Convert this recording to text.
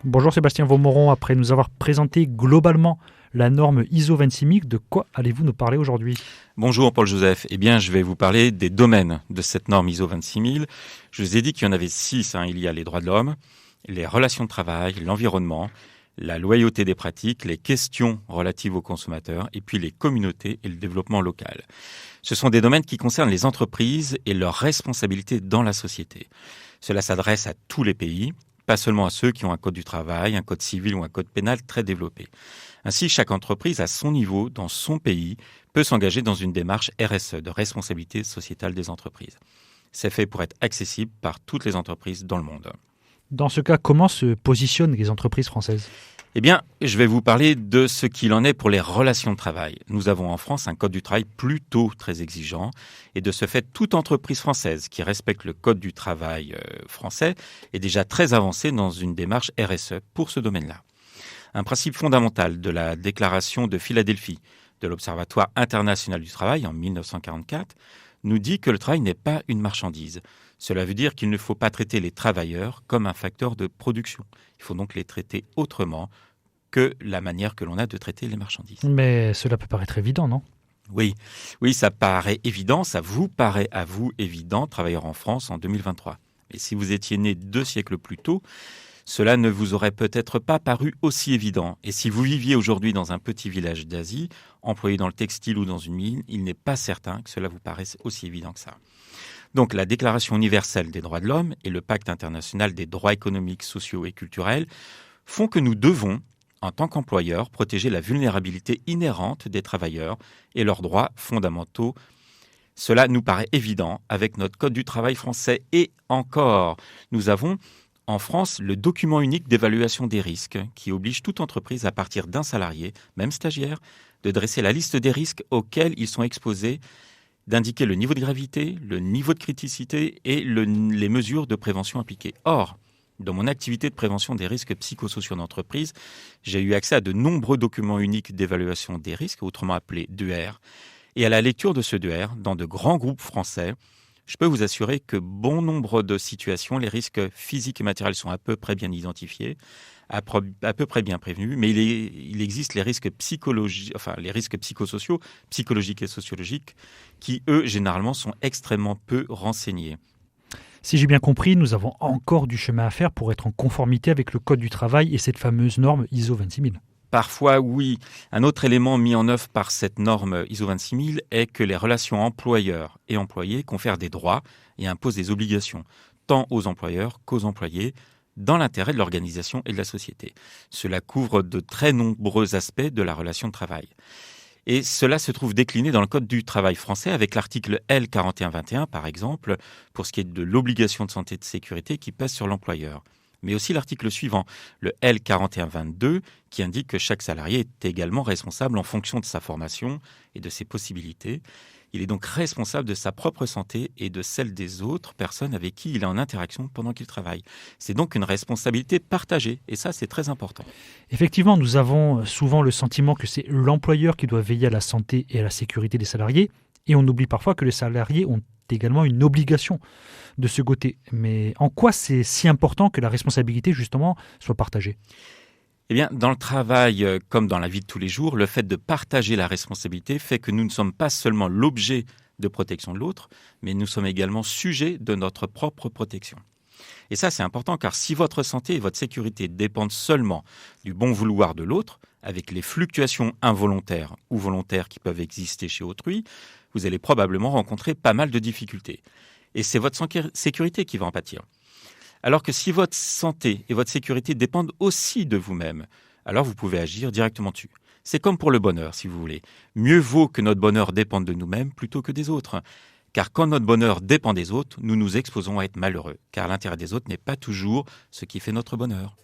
Bonjour Sébastien Vaumoron, après nous avoir présenté globalement la norme ISO 26000, de quoi allez-vous nous parler aujourd'hui ? Bonjour Paul-Joseph, je vais vous parler des domaines de cette norme ISO 26000. Je vous ai dit qu'il y en avait 6. Il y a les droits de l'homme, les relations de travail, l'environnement, la loyauté des pratiques, les questions relatives aux consommateurs et puis les communautés et le développement local. Ce sont des domaines qui concernent les entreprises et leurs responsabilités dans la société. Cela s'adresse à tous les pays, pas seulement à ceux qui ont un code du travail, un code civil ou un code pénal très développé. Ainsi, chaque entreprise, à son niveau, dans son pays, peut s'engager dans une démarche RSE, de responsabilité sociétale des entreprises. C'est fait pour être accessible par toutes les entreprises dans le monde. Dans ce cas, comment se positionnent les entreprises françaises ? Je vais vous parler de ce qu'il en est pour les relations de travail. Nous avons en France un code du travail plutôt très exigeant et de ce fait, toute entreprise française qui respecte le code du travail français est déjà très avancée dans une démarche RSE pour ce domaine-là. Un principe fondamental de la déclaration de Philadelphie de l'Observatoire international du travail en 1944 nous dit que le travail n'est pas une marchandise. Cela veut dire qu'il ne faut pas traiter les travailleurs comme un facteur de production. Il faut donc les traiter autrement que la manière que l'on a de traiter les marchandises. Mais cela peut paraître évident, non ? Oui, ça paraît évident, ça vous paraît à vous évident, travailleurs en France en 2023. Et si vous étiez né 2 siècles plus tôt, cela ne vous aurait peut-être pas paru aussi évident. Et si vous viviez aujourd'hui dans un petit village d'Asie, employé dans le textile ou dans une mine, il n'est pas certain que cela vous paraisse aussi évident que ça. Donc la Déclaration universelle des droits de l'homme et le Pacte international des droits économiques, sociaux et culturels font que nous devons, en tant qu'employeurs, protéger la vulnérabilité inhérente des travailleurs et leurs droits fondamentaux. Cela nous paraît évident avec notre Code du travail français. Et encore, nous avons en France le document unique d'évaluation des risques qui oblige toute entreprise à partir d'un salarié, même stagiaire, de dresser la liste des risques auxquels ils sont exposés, d'indiquer le niveau de gravité, le niveau de criticité et les mesures de prévention appliquées. Or, dans mon activité de prévention des risques psychosociaux d'entreprise, j'ai eu accès à de nombreux documents uniques d'évaluation des risques, autrement appelés DER. Et à la lecture de ce DER, dans de grands groupes français, je peux vous assurer que bon nombre de situations, les risques physiques et matériels sont à peu près bien identifiés, à peu près bien prévenus, mais il existe les risques les risques psychosociaux, psychologiques et sociologiques, qui, eux, généralement, sont extrêmement peu renseignés. Si j'ai bien compris, nous avons encore du chemin à faire pour être en conformité avec le Code du travail et cette fameuse norme ISO 26000. Parfois, oui. Un autre élément mis en œuvre par cette norme ISO 26000 est que les relations employeurs et employés confèrent des droits et imposent des obligations, tant aux employeurs qu'aux employés, dans l'intérêt de l'organisation et de la société. Cela couvre de très nombreux aspects de la relation de travail. Et cela se trouve décliné dans le Code du travail français avec l'article L 4121, par exemple, pour ce qui est de l'obligation de santé et de sécurité qui pèse sur l'employeur. Mais aussi l'article suivant, le L 4122, qui indique que chaque salarié est également responsable en fonction de sa formation et de ses possibilités. Il est donc responsable de sa propre santé et de celle des autres personnes avec qui il est en interaction pendant qu'il travaille. C'est donc une responsabilité partagée, et ça, c'est très important. Effectivement, nous avons souvent le sentiment que c'est l'employeur qui doit veiller à la santé et à la sécurité des salariés, et on oublie parfois que les salariés ont également une obligation de ce côté. Mais en quoi c'est si important que la responsabilité, justement, soit partagée ? Dans le travail, comme dans la vie de tous les jours, le fait de partager la responsabilité fait que nous ne sommes pas seulement l'objet de protection de l'autre, mais nous sommes également sujets de notre propre protection. Et ça, c'est important, car si votre santé et votre sécurité dépendent seulement du bon vouloir de l'autre, avec les fluctuations involontaires ou volontaires qui peuvent exister chez autrui, vous allez probablement rencontrer pas mal de difficultés. Et c'est votre sécurité qui va en pâtir. Alors que si votre santé et votre sécurité dépendent aussi de vous-même, alors vous pouvez agir directement dessus. C'est comme pour le bonheur, si vous voulez. Mieux vaut que notre bonheur dépende de nous-mêmes plutôt que des autres. Car quand notre bonheur dépend des autres, nous nous exposons à être malheureux. Car l'intérêt des autres n'est pas toujours ce qui fait notre bonheur.